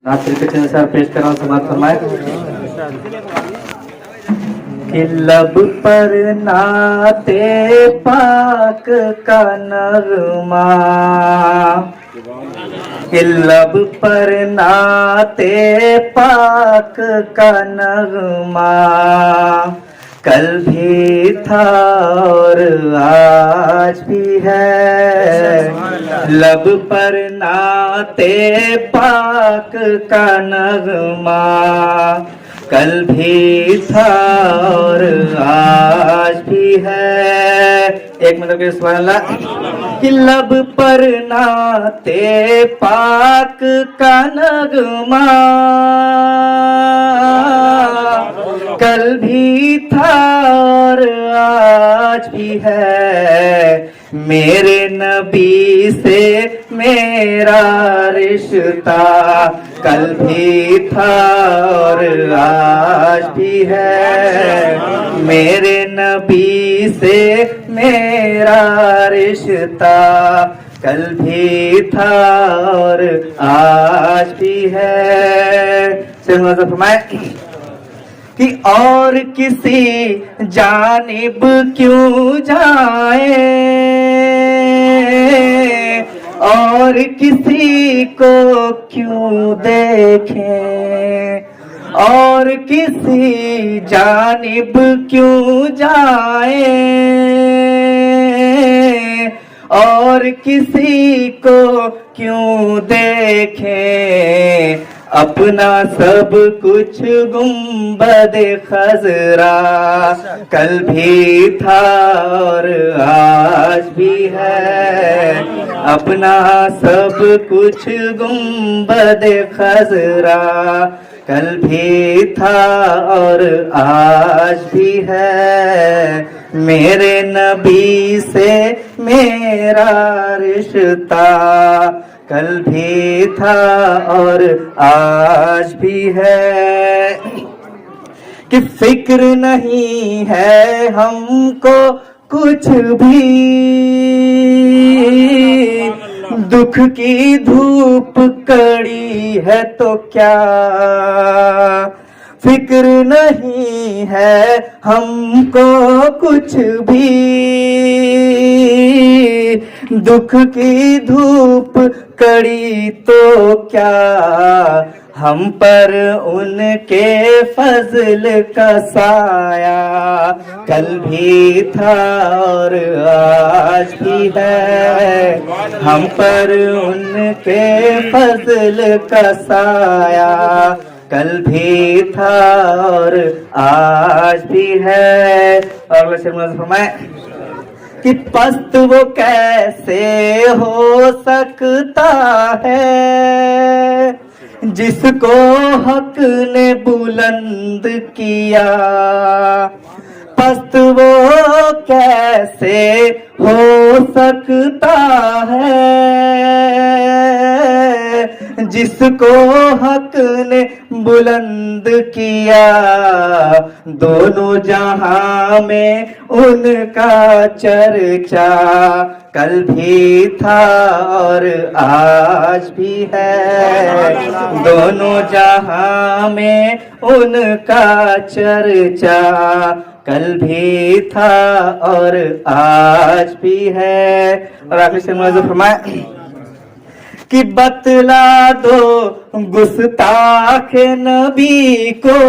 नासिर के अनुसार पेश करा समाज फरमाए कि लब पर नाते पाक का नगमा, कि लब पर नाते पाक का नगमा कल भी था और आज भी है। लब पर नाते पाक का नगमा कल भी था और आज भी है। एक मतलब के सुभान अल्लाह। कि लब पर नाते पाक का नगमा कल भी था और आज भी है। मेरे नबी से मेरा रिश्ता कल भी था और आज भी है। मेरे नबी से मेरा रिश्ता कल भी था और आज भी है। फरमाए कि और किसी जानिब क्यों जाए, और किसी को क्यों देखें, और किसी जानिब क्यों जाए, और किसी को क्यों देखें। अपना सब कुछ गुंबद खजरा कल भी था और आज भी है। अपना सब कुछ गुंबद खजरा कल भी था और आज भी है। मेरे नबी से मेरा रिश्ता कल भी था और आज भी है। कि फिक्र नहीं है हमको कुछ भी, दुख की धूप कड़ी है तो क्या। फिक्र नहीं है हमको कुछ भी, दुख की धूप कड़ी तो क्या। हम पर उनके फजल का साया कल भी था और आज भी है। हम पर उनके फजल का साया कल भी था और आज भी है। और फरमाए कि पस्त वो कैसे हो सकता है जिसको हक ने बुलंद किया। पस्त वो कैसे हो सकता है जिसको हक ने बुलंद किया। दोनों जहां में उनका चर्चा कल भी था और आज भी है। दोनों जहां में उनका चर्चा कल भी था और आज भी है। और आखिर से मुझे फरमाए कि बतला दो गुस्ताख नबी को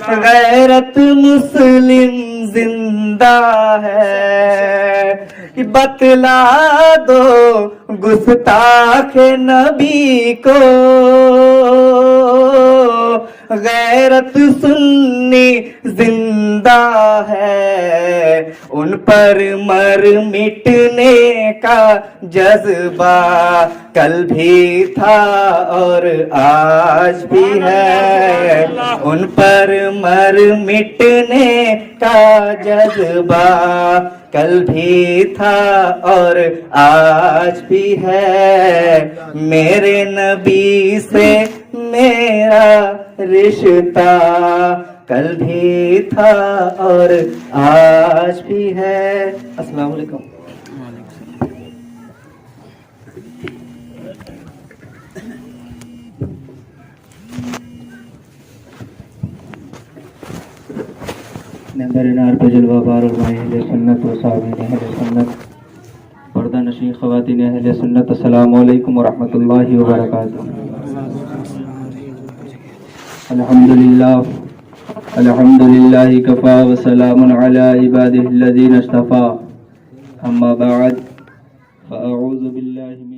गैरत मुस्लिम जिंदा है। कि बतला दो गुस्ताख नबी को गैरत सुन्नी जिंदा है। उन पर मर मिटने का जज्बा कल भी था और आज भी है। उन पर मर मिटने का जज्बा कल भी था और आज भी है। मेरे नबी से मेरा रिश्ता कल भी था और आज भी है। अस्सलाम वालेकुम। ممبر انار پہ جلوہ بار علماء اہل سنت و صحابین اہل سنت، پردہ نشین خواتین اہل سنت، السلام علیکم ورحمۃ اللہ وبرکاتہ۔ الحمد للہ کفا وسلام علی عبادہ الذین اصطفیٰ، اما بعد فاعوذ باللہ من